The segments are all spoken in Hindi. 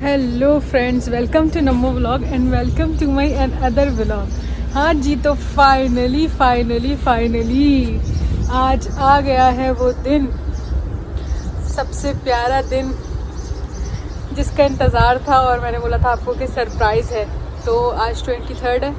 Hello friends, welcome to Namo vlog and welcome to my other vlog. हाँ जी, तो फाइनली आज आ गया है वो दिन, सबसे प्यारा दिन जिसका इंतज़ार था। और मैंने बोला था आपको कि सरप्राइज़ है। तो आज 23 है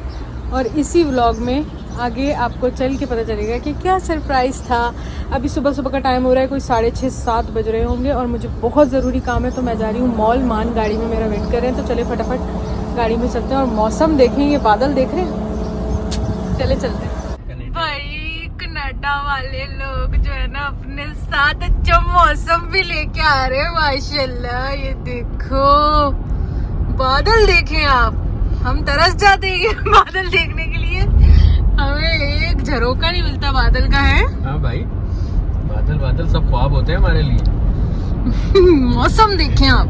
और इसी व्लॉग में आगे आपको चल के पता चलेगा कि क्या सरप्राइज़ था। अभी सुबह का टाइम हो रहा है, कोई 6:30-7 बज रहे होंगे और मुझे बहुत ज़रूरी काम है। तो मैं जा रही हूँ मॉल। मान गाड़ी में मेरा वेट कर रहे हैं, तो चले फटाफट गाड़ी में चलते हैं और मौसम देखेंगे। बादल देख रहे हैं, चले चलते हैं। भाई कनाडा वाले लोग जो है ना अपने साथ अच्छा मौसम भी लेके आ रहे हैं माशाल्लाह। ये देखो बादल देखें आप, हम तरस जाते हैं बादल देखने के लिए। हमें एक झरोका नहीं मिलता बादल का। है हाँ भाई, बादल सब ख्वाब होते हैं हमारे लिए। मौसम देखें आप।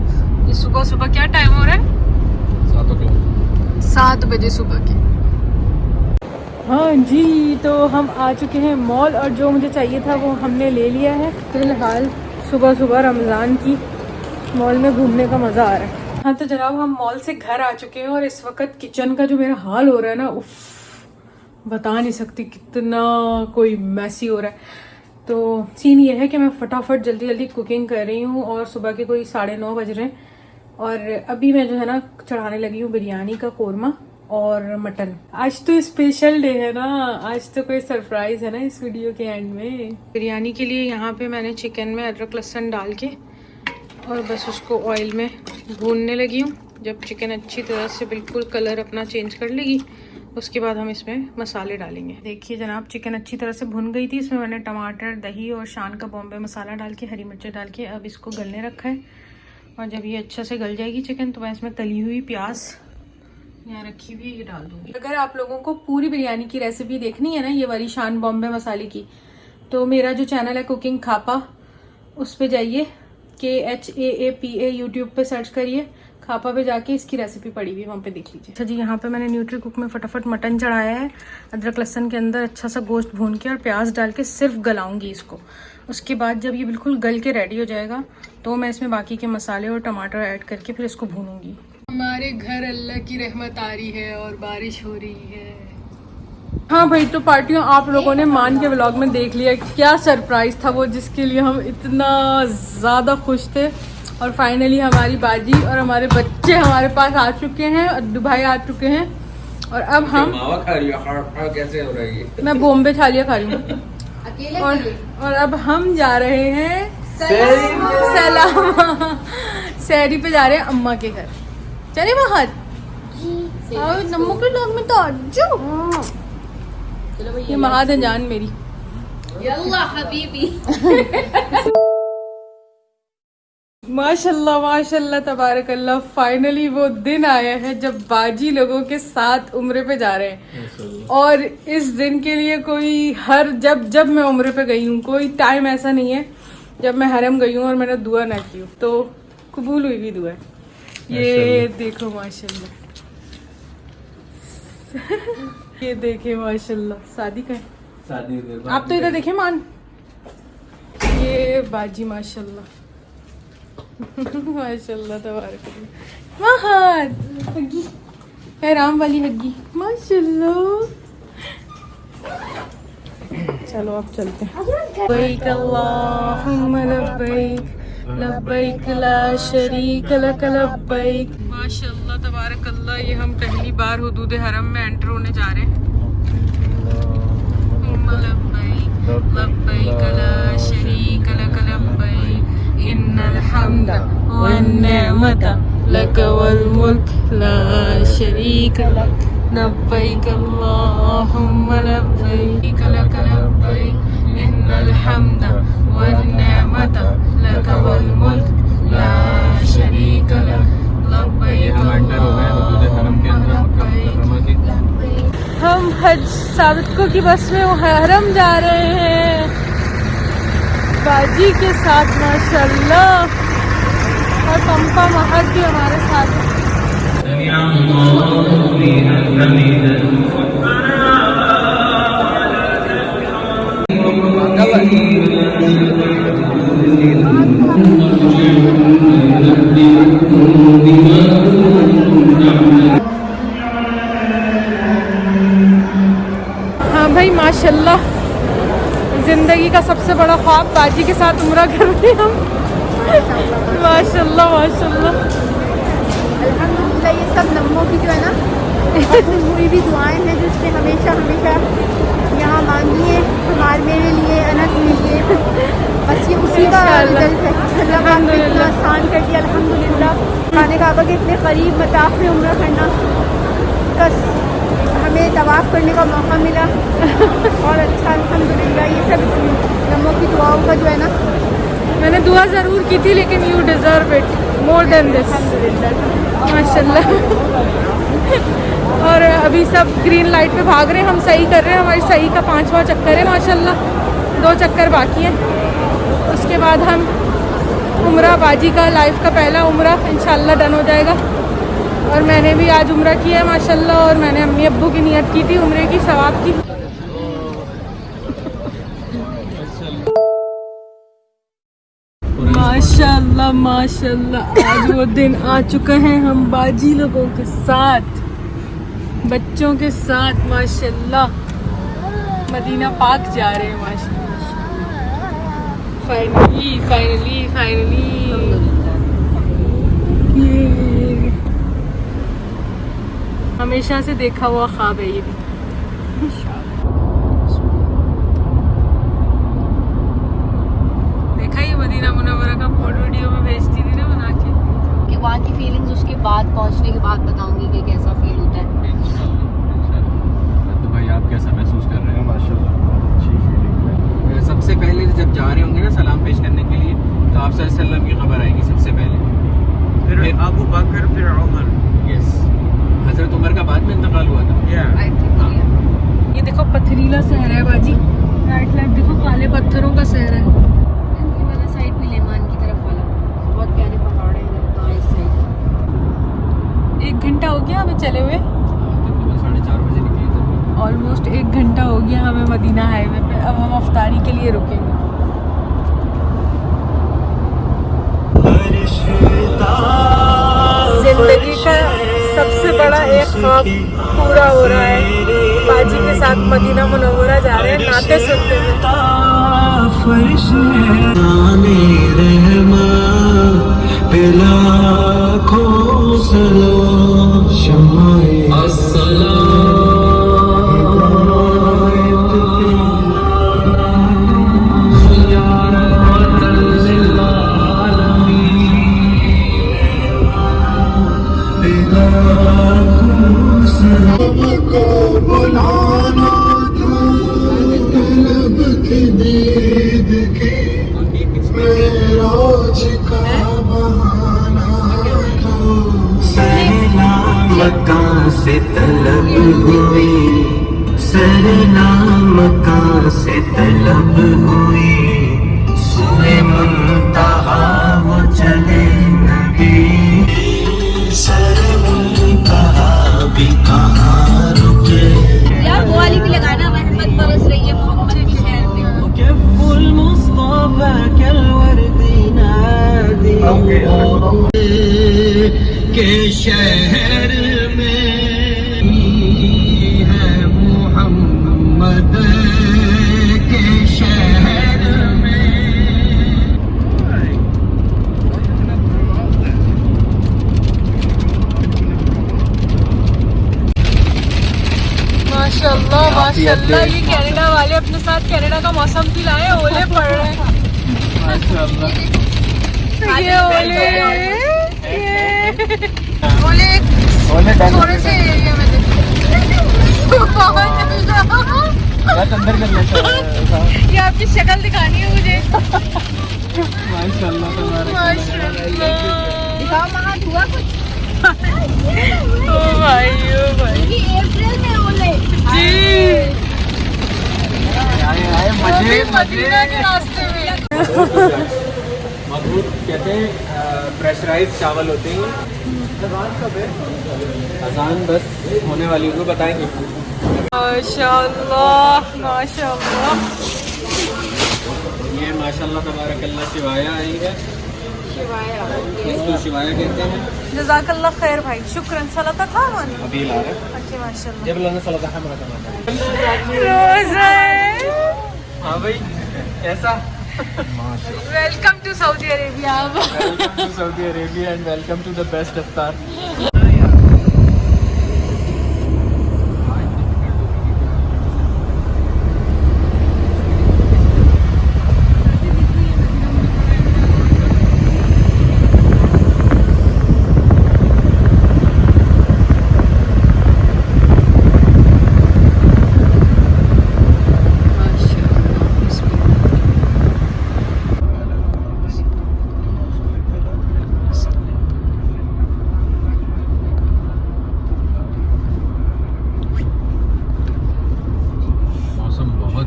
ये सुबह क्या टाइम हो रहा है? 7 बजे सुबह के। हाँ जी, तो हम आ चुके हैं मॉल और जो मुझे चाहिए था वो हमने ले लिया है। फिलहाल सुबह रमज़ान की मॉल में घूमने का मज़ा आ रहा है। हाँ तो जनाब, हम मॉल से घर आ चुके हैं और इस वक्त किचन का जो मेरा हाल हो रहा है ना, उफ बता नहीं सकती कितना कोई मैसी हो रहा है। तो सीन ये है कि मैं फटाफट जल्दी कुकिंग कर रही हूँ और सुबह के कोई 9:30 बज रहे हैं और अभी मैं जो है ना चढ़ाने लगी हूँ बिरयानी का कोरमा और मटन। आज तो स्पेशल डे है ना, आज तो कोई सरप्राइज है ना इस वीडियो के एंड में। बिरयानी के लिए यहाँ पे मैंने चिकन में अदरक लहसुन डाल के और बस उसको ऑयल में भूनने लगी हूँ। जब चिकन अच्छी तरह से बिल्कुल कलर अपना चेंज कर लेगी उसके बाद हम इसमें मसाले डालेंगे। देखिए जनाब, चिकन अच्छी तरह से भुन गई थी। इसमें मैंने टमाटर, दही और शान का बॉम्बे मसाला डाल के, हरी मिर्च डाल के अब इसको गलने रखा है। और जब ये अच्छा से गल जाएगी चिकन तो मैं इसमें तली हुई प्याज यहाँ रखी हुई ये डाल दूँगी। अगर आप लोगों को पूरी बिरयानी की रेसिपी देखनी है ना, ये वाली शान बॉम्बे मसाले की, तो मेरा जो चैनल है कुकिंग खापा, उस पर जाइए, KHAAPA यूट्यूब पे सर्च करिए, खापा पे जाके इसकी रेसिपी पड़ी हुई, वहाँ पे देख लीजिए। अच्छा जी, यहाँ पे मैंने न्यूट्री कुक में फटाफट मटन चढ़ाया है। अदरक लहसुन के अंदर अच्छा सा गोश्त भून के और प्याज डाल के सिर्फ गलाऊंगी इसको। उसके बाद जब ये बिल्कुल गल के रेडी हो जाएगा तो मैं इसमें बाकी के मसाले और टमाटर ऐड करके फिर इसको भूनूंगी। हमारे घर अल्लाह की रहमत आ रही है और बारिश हो रही है। हाँ भाई, तो पार्टियों आप लोगों ने मान के व्लॉग में देख लिया क्या सरप्राइज था वो, जिसके लिए हम इतना ज़्यादा खुश थे। और फाइनली हमारी बाजी और हमारे बच्चे हमारे पास आ चुके हैं, अद्दू भाई आ चुके हैं। और अब हम कैसे हो रही है? मैं बॉम्बे छालिया खा रही हूँ और अब हम जा रहे हैं सलामा सैरी पे जा रहे हैं अम्मा के घर। चले बाहर नम्मू के लोग में तो आजो। ये महादन जान मेरी यल्ला हबीबी। माशाल्लाह तबारकल्लाह, फाइनली वो दिन आया है जब बाजी लोगों के साथ उम्रे पे जा रहे हैं। और इस दिन के लिए कोई जब मैं उम्रे पे गई हूँ, कोई टाइम ऐसा नहीं है जब मैं हरम गई हूँ और मैंने दुआ ना की हूँ, तो कबूल हुई भी दुआ। ये देखो माशाल्लाह ये देखे माशाल्लाह, शादी का है। आप तो इधर देखे मान, ये बाजी माशाल्लाह माशाल्लाह तबारकल्लाह। वहाँ हग्गी राम वाली हग्गी माशाल्लाह। चलो अब चलते हैं। लब्बैक अल्लाहुम्मा लब्बैक लब्बैक ला शरीक लक लब्बैक। माशाल्लाह तबारकल्लाह, ये हम पहली बार हुदूद हरम में एंटर होने जा रहे हैं। लब्बैक लब्बैक ला शरीक लक लब्बैक इन्नल हम्द वन निअमत लक वल मुल्क ला शरीक लक लब्बैक अल्लाहुम्मा लब्बैक लक लब्बैक इन्नल हम्द वन निअमत लक वल मुल्क ला शरीक लक लब्बैक। हम हज साबितकों की बस में हरम जा रहे हैं बाजी के साथ माशाल्लाह। और पंपा महर भी हमारे साथ है। हाँ भाई माशाल्लाह, ज़िंदगी का सबसे बड़ा ख्वाब बाजी के साथ उम्रा कर रहे हैं हम। माशाल्लाह माशाल्लाह। अल्हम्दुलिल्लाह, ये सब नम्मों की जो है ना कबूल हुई भी दुआएं हैं जो उसने हमेशा हमेशा यहाँ मांगी है, हमारे मेरे लिए, अनस के लिए। बस ये उसी का रिजल्ट है। अल्लाह पाक ने इतना आसान कर दिया अल्हम्दुलिल्लाह। खाने काबा के इतने करीब मताफ में उम्रा करना, बस हमें तवाफ़ करने का मौका मिला और अच्छा अल्हम्दुलिल्लाह। ये सब नम्मों की दुआओं का जो है ना, मैंने दुआ ज़रूर की थी लेकिन you deserve it more than this माशाल्लाह। और अभी सब ग्रीन लाइट पे भाग रहे हैं, हम सही कर रहे हैं। हमारी सही का 5वां चक्कर है माशाल्लाह, 2 चक्कर बाकी हैं। उसके बाद हम उम्रा बाजी का लाइफ का पहला उम्रा इंशाल्लाह डन हो जाएगा। और मैंने भी आज उम्रा किया है माशाल्लाह, और मैंने अम्मी अब्बू की नियत की थी उम्रे की, सवाब की। माशाल्लाह माशाल्लाह, आज वो दिन आ चुका है हम बाजी लोगों के साथ, बच्चों के साथ माशाल्लाह मदीना पाक जा रहे हैं माशाल्लाह। फाइनली फाइनली फाइनली हमेशा से देखा हुआ ख्वाब है ये भी। देखा ये मदीना मुनव्वरा का फोटो वीडियो में भेजती थी ना बना के, कि वहाँ की फीलिंग्स उसके बाद पहुँचने के बाद बताऊंगी कि कैसा फील होता है। तो भाई आप कैसा महसूस कर रहे हैं? माशाल्लाह अच्छी फीलिंग है। सबसे पहले जब जा रहे होंगे ना सलाम पेश करने के लिए, तो आप सल्लल्लाहु अलैहि वसल्लम की खबर आएगी सबसे पहले, फिर अबू बकर, फिर उमर। यस, हजरत उमर का बाद में इंतकाल हुआ था। ये देखो पथरीला शहर है बाजी, राइट लेफ्ट देखो काले पत्थरों का शहर है। ये वाला साइड भी लेमान की तरफ वाला बहुत प्यारे पहाड़ हैं इस साइड। 1 घंटा हो गया हमें चले हुए, तकरीबन 4:30 बजे निकली थी। ऑलमोस्ट 1 घंटा हो गया हमें मदीना हाईवे पे। अब हम अफ्तारी के लिए रुकेंगे। जिंदगी का सबसे बड़ा एक ख्वाब पूरा हो रहा है, बाजी के साथ मदीना मुनव्वरा जा रहे हैं नाते सुनते हुए। से तलब हुई, सरनाम मकान से तलब हुई, सुने मुंतहा वो चले नबी, सर मुंतहा भी कहाँ रुके। यार वो वाली भी लगाना, रहमत बरस रही है मोहम्मद के शहर में। कफ़ुल मुस्तफ़ा कल वर्दी नादी के शहर में है मोहम्मद के शहर में। माशाल्लाह माशाल्लाह, ये कनाडा वाले अपने साथ कनाडा का मौसम भी लाए, ओले पड़ रहे हैं माशाल्लाह। ये ओले ओले थोड़े से एरिया में अंदर कर लेते हैं। ये आपकी शक्ल दिखानी है मुझे। माशाल्लाह माशाल्लाह, दिखाओ वहाँ हुआ कुछ। ओ भाई ओ भाई ये अप्रैल में ओले जी, आए मजे मदीना के रास्ते में। मधुर कहते हैं, प्रेशराइज चावल होते हैं। अजान कब है? अजान बस होने वाली है, बताएंगे। माशाल्लाह माशाल्लाह, ये माशाल्लाह तबारकल्लाह शिवाया आई है। इसको शिवाया कहते हैं। जज़ाकल्लाह खैर भाई, शुक्रन। सलाता खा मन अभी ला रहे अच्छे माशाल्लाह। जब लाना सलाता हमरा करना। रोज़ा हाँ भाई कैसा? Welcome to Saudi Arabia. Welcome to Saudi Arabia and welcome to the best इफ्तार।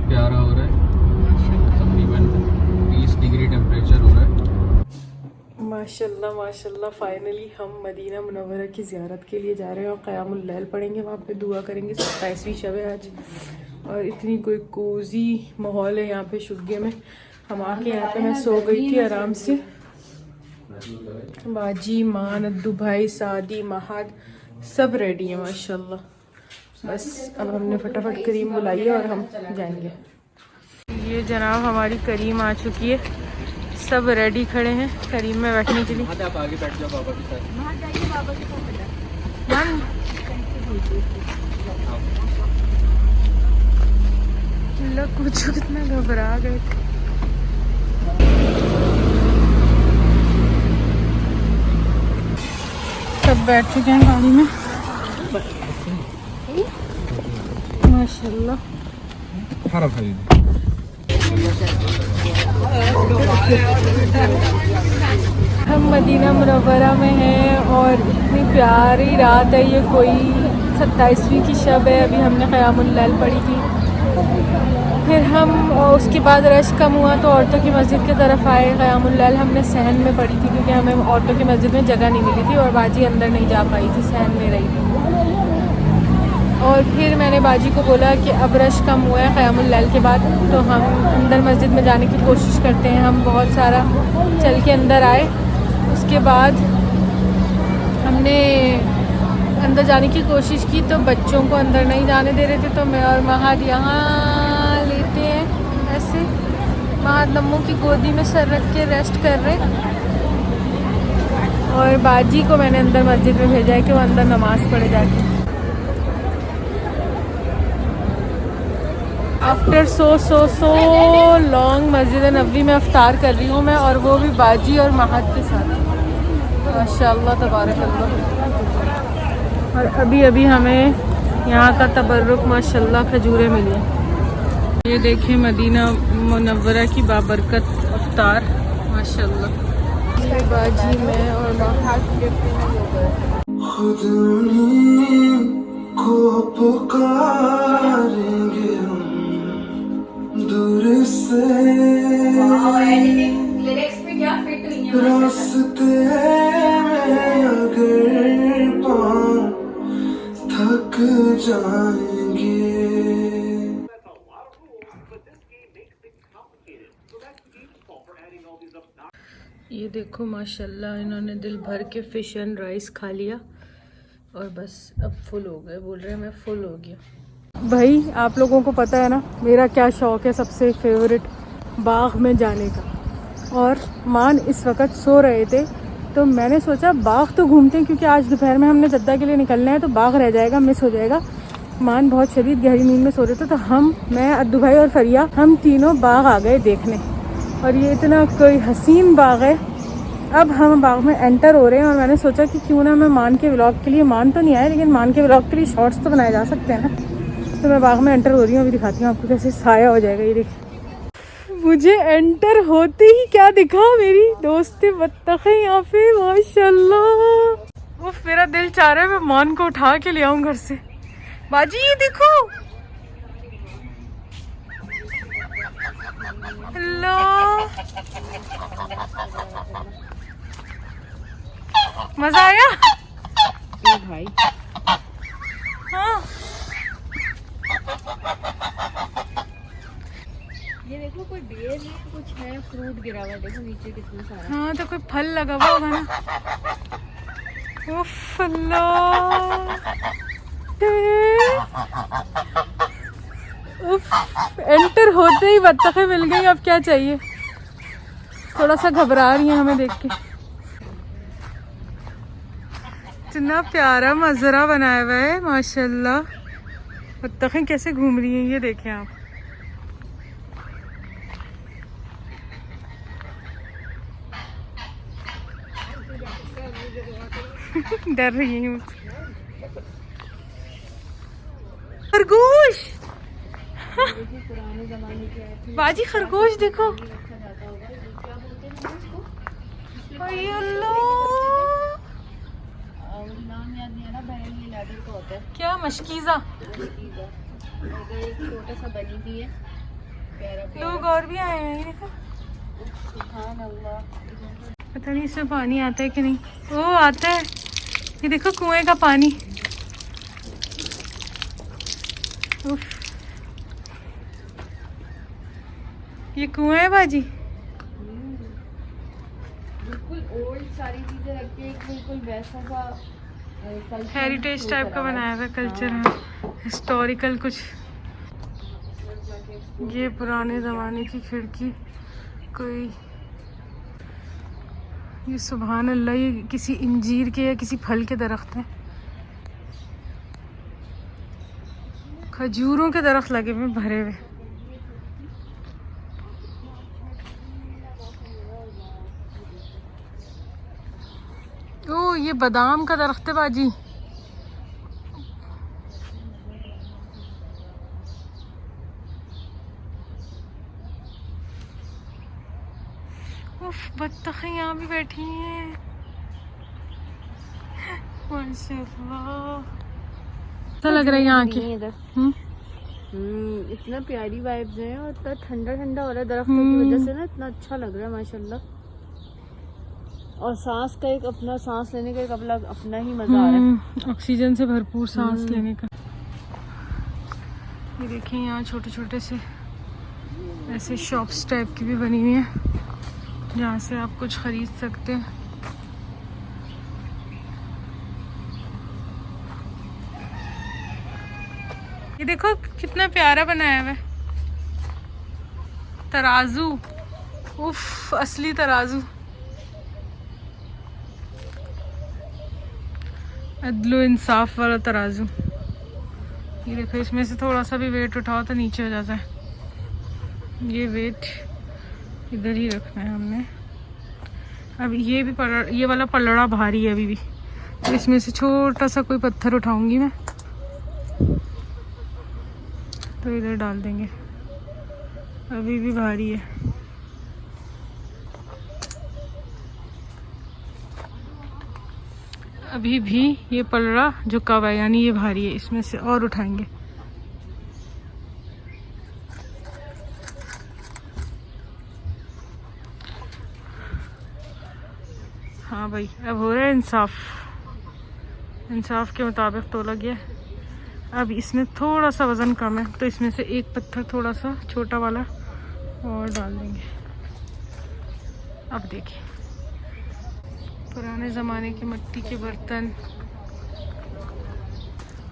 प्यारा हो रहा है, तकरीबन 20 डिग्री टेम्परेचर हो रहा है। माशाल्लाह माशाल्लाह। फाइनली हम मदीना मुनव्वरा की ज़ियारत के लिए जा रहे हैं और क़यामुल लैल पढ़ेंगे, वहाँ पे दुआ करेंगे। 27वीं शब है आज और इतनी कोई कोजी माहौल है यहाँ पे शुग्गे में। हम आके यहाँ पे मैं सो गई थी आराम से। बाजी, माँ, नद्दू भाई, सादी, महाद सब रेडी है माशाल्लाह। बस अब हमने फटाफट करीम बुलाई है और हम जाएंगे। ये जनाब हमारी करीम आ चुकी है, सब रेडी खड़े हैं करीम में बैठने के लिए। आप आगे बैठ जाओ बाबा के साथ। लोग कुछ कितना घबरा गए। सब बैठ चुके हैं गाड़ी में माशाल्लाह। हम मदीना मुनव्वरा में हैं और इतनी प्यारी रात है ये। कोई 27वीं की शब है। अभी हमने क़यामुल लैल पढ़ी थी, फिर हम उसके बाद रश कम हुआ तो औरतों की मस्जिद की तरफ आए। क़यामुल लैल हमने सहन में पढ़ी थी क्योंकि हमें औरतों की मस्जिद में जगह नहीं मिली थी और बाजी अंदर नहीं जा पाई थी, सहन में रही थी। और फिर मैंने बाजी को बोला कि अब रश कम हुआ है क़यामुल लैल के बाद, तो हम अंदर मस्जिद में जाने की कोशिश करते हैं। हम बहुत सारा चल के अंदर आए। उसके बाद हमने अंदर जाने की कोशिश की तो बच्चों को अंदर नहीं जाने दे रहे थे, तो मैं और महाद यहाँ लेते हैं ऐसे। महाद नम्मू की गोदी में सर रख के रेस्ट कर रहे हैं और बाजी को मैंने अंदर मस्जिद में भेजा है कि वो अंदर नमाज़ पढ़े जाके। आफ्टर सो लॉन्ग मस्जिद नबवी में अफ्तार कर रही हूँ मैं, और वो भी बाजी और महाद के साथ माशाल्लाह तबारकल्लाह। और अभी अभी हमें यहाँ का तबर्रुक माशाल्लाह खजूरें मिली। ये देखें मदीना मुनव्वरा की बाबरकत अफ्तार माशाल्लाह। बाजी में और महाद खुद उन्हीं को पुकारेंगे हम दूर से, रास्ते में अगर पाँव थक जाएंगे। ये देखो माशाल्लाह इन्होंने दिल भर के फ़िश एंड राइस खा लिया और बस अब फुल हो गए। बोल रहे हैं मैं फुल हो गया। भाई आप लोगों को पता है ना मेरा क्या शौक़ है, सबसे फेवरेट बाग में जाने का। और मान इस वक्त सो रहे थे तो मैंने सोचा बाग तो घूमते हैं क्योंकि आज दोपहर में हमने जद्दा के लिए निकलना है, तो बाग रह जाएगा, मिस हो जाएगा। मान बहुत शदीद गहरी नींद में सो रहे थे तो मैं अद्दू भाई और फरिया हम तीनों बाग आ गए देखने। और ये इतना कोई हसीन बाग है। अब हम बाग में एंटर हो रहे हैं और मैंने सोचा कि क्यों ना मैं मान के व्लॉग के लिए, मान तो नहीं आए लेकिन मान के व्लॉग के लिए शॉर्ट्स तो बनाए जा सकते हैं ना। तो मैं बाग में एंटर हो रही हूँ, अभी दिखाती हूँ आपको कैसे साया हो जाएगा। ये देखिए मुझे एंटर होते ही क्या दिखा, मेरी दोस्ती बत्तखें यहाँ पे माशाल्लाह। वो मेरा दिल चाह रहा है मैं मान को उठा के ले आऊँ घर से। बाजी ये देखो, हेलो मजा आया भाई। हाँ ये देखो कोई डेयर है। कुछ है, फ्रूट गिरा हुआ देखो नीचे कितना सारा। हाँ तो कोई फल लगा हुआ होगा ना। उफ अल्लाह, उफ, एंटर होते ही बत्तखें मिल गई। अब क्या चाहिए, थोड़ा सा घबरा रही है हमें देख के। इतना प्यारा मजरा बनाया हुआ है माशाल्लाह। बत्तखें कैसे घूम रही हैं ये देखें आप। डर रही हूँ। खरगोश, पुराने जमाने के बाजी खरगोश देखो। रखा जाता होगा, ये क्या बोलते हैं इसको? अरे अल्लाह, नाम याद नहीं आ रहा, बहन ये लैडर का होता है। क्या मशकीज़ा। इधर एक छोटा सा बनी भी है, प्यारा प्यारा। लोग और भी आए हैं ये देखो। सुभान अल्लाह। पता नहीं इसमें पानी आता है कि नहीं। ओ आता है, ये देखो कुएं का पानी। उफ, ये कुआं है बाजी। बिल्कुल ओल्ड सारी चीजें रख के एक बिल्कुल वैसा सा हेरिटेज टाइप का बनाया हुआ कल्चर है, हिस्टोरिकल कुछ। ये पुराने ज़माने की खिड़की कोई, ये सुभान अल्लाह, ये किसी इंजीर के या किसी फल के दरख्त हैं। खजूरों के दरख्त लगे हुए भरे हुए। ओ ये बादाम का दरख्त है बाजी। उफ, बत्तखें यहाँ भी बैठी हैं माशाल्लाह। अच्छा लग रहा है यहाँ की। इतना प्यारी वाइब्स हैं और इतना ठंडा ठंडा हो रहा है दरख्तों की वजह से ना, इतना अच्छा लग रहा है माशाल्लाह। और सांस का एक अपना, सांस लेने का एक अपना ही मजा आ रहा है। ऑक्सीजन से भरपूर सांस लेने का। ये देखिए यहाँ छोटे छोटे से ऐसे शॉप्स टाइप की भी बनी हुई हैं जहाँ से आप कुछ खरीद सकते हैं। ये देखो कितना प्यारा बनाया हुआ है तराजू। उफ, असली तराजू, अदलो इंसाफ वाला तराजू। ये देखो इसमें से थोड़ा सा भी वेट उठाओ तो नीचे हो जाता है। ये वेट इधर ही रखना है हमने। अब ये भी ये वाला पलड़ा भारी है अभी भी, तो इसमें से छोटा सा कोई पत्थर उठाऊंगी मैं तो इधर डाल देंगे। अभी भी भारी है। अभी भी ये पलड़ा झुका हुआ है, यानी ये भारी है, इसमें से और उठाएंगे। हाँ भाई, अब हो रहा है इंसाफ। इंसाफ के मुताबिक तोला गया। अब इसमें थोड़ा सा वज़न कम है तो इसमें से एक पत्थर थोड़ा सा छोटा वाला और डाल देंगे। अब देखिए पुराने ज़माने की मिट्टी के बर्तन।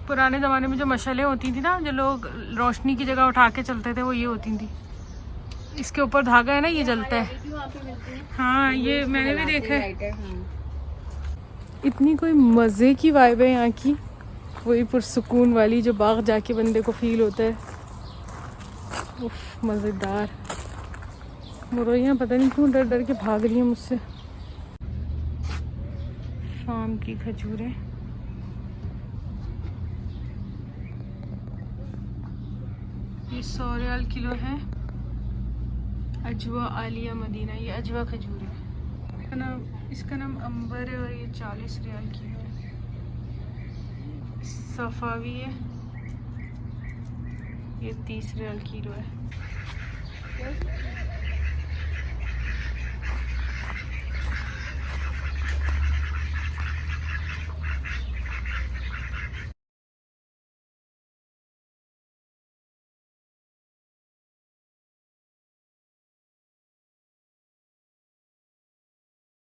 पुराने ज़माने में जो मशालें होती थी ना, जो लोग रोशनी की जगह उठा के चलते थे, वो ये होती थी। इसके ऊपर धागा है ना, ये जलता है। हाँ ये मैंने भी देखा है। इतनी कोई मज़े की वाइब है यहाँ की, वही पुरसुकून वाली जो बाग जाके बंदे को फील होता है। उफ, मज़ेदार। मुरैया पता नहीं क्यों डर डर के भाग रही है मुझसे। शाम की खजूरें। ये 100 रियाल किलो है। अजवा आलिया मदीना, ये अजवा खजूर है। इसका नाम अंबर है और ये 40 रियाल किलो है। सफावी है, ये 30 रियाल किलो है।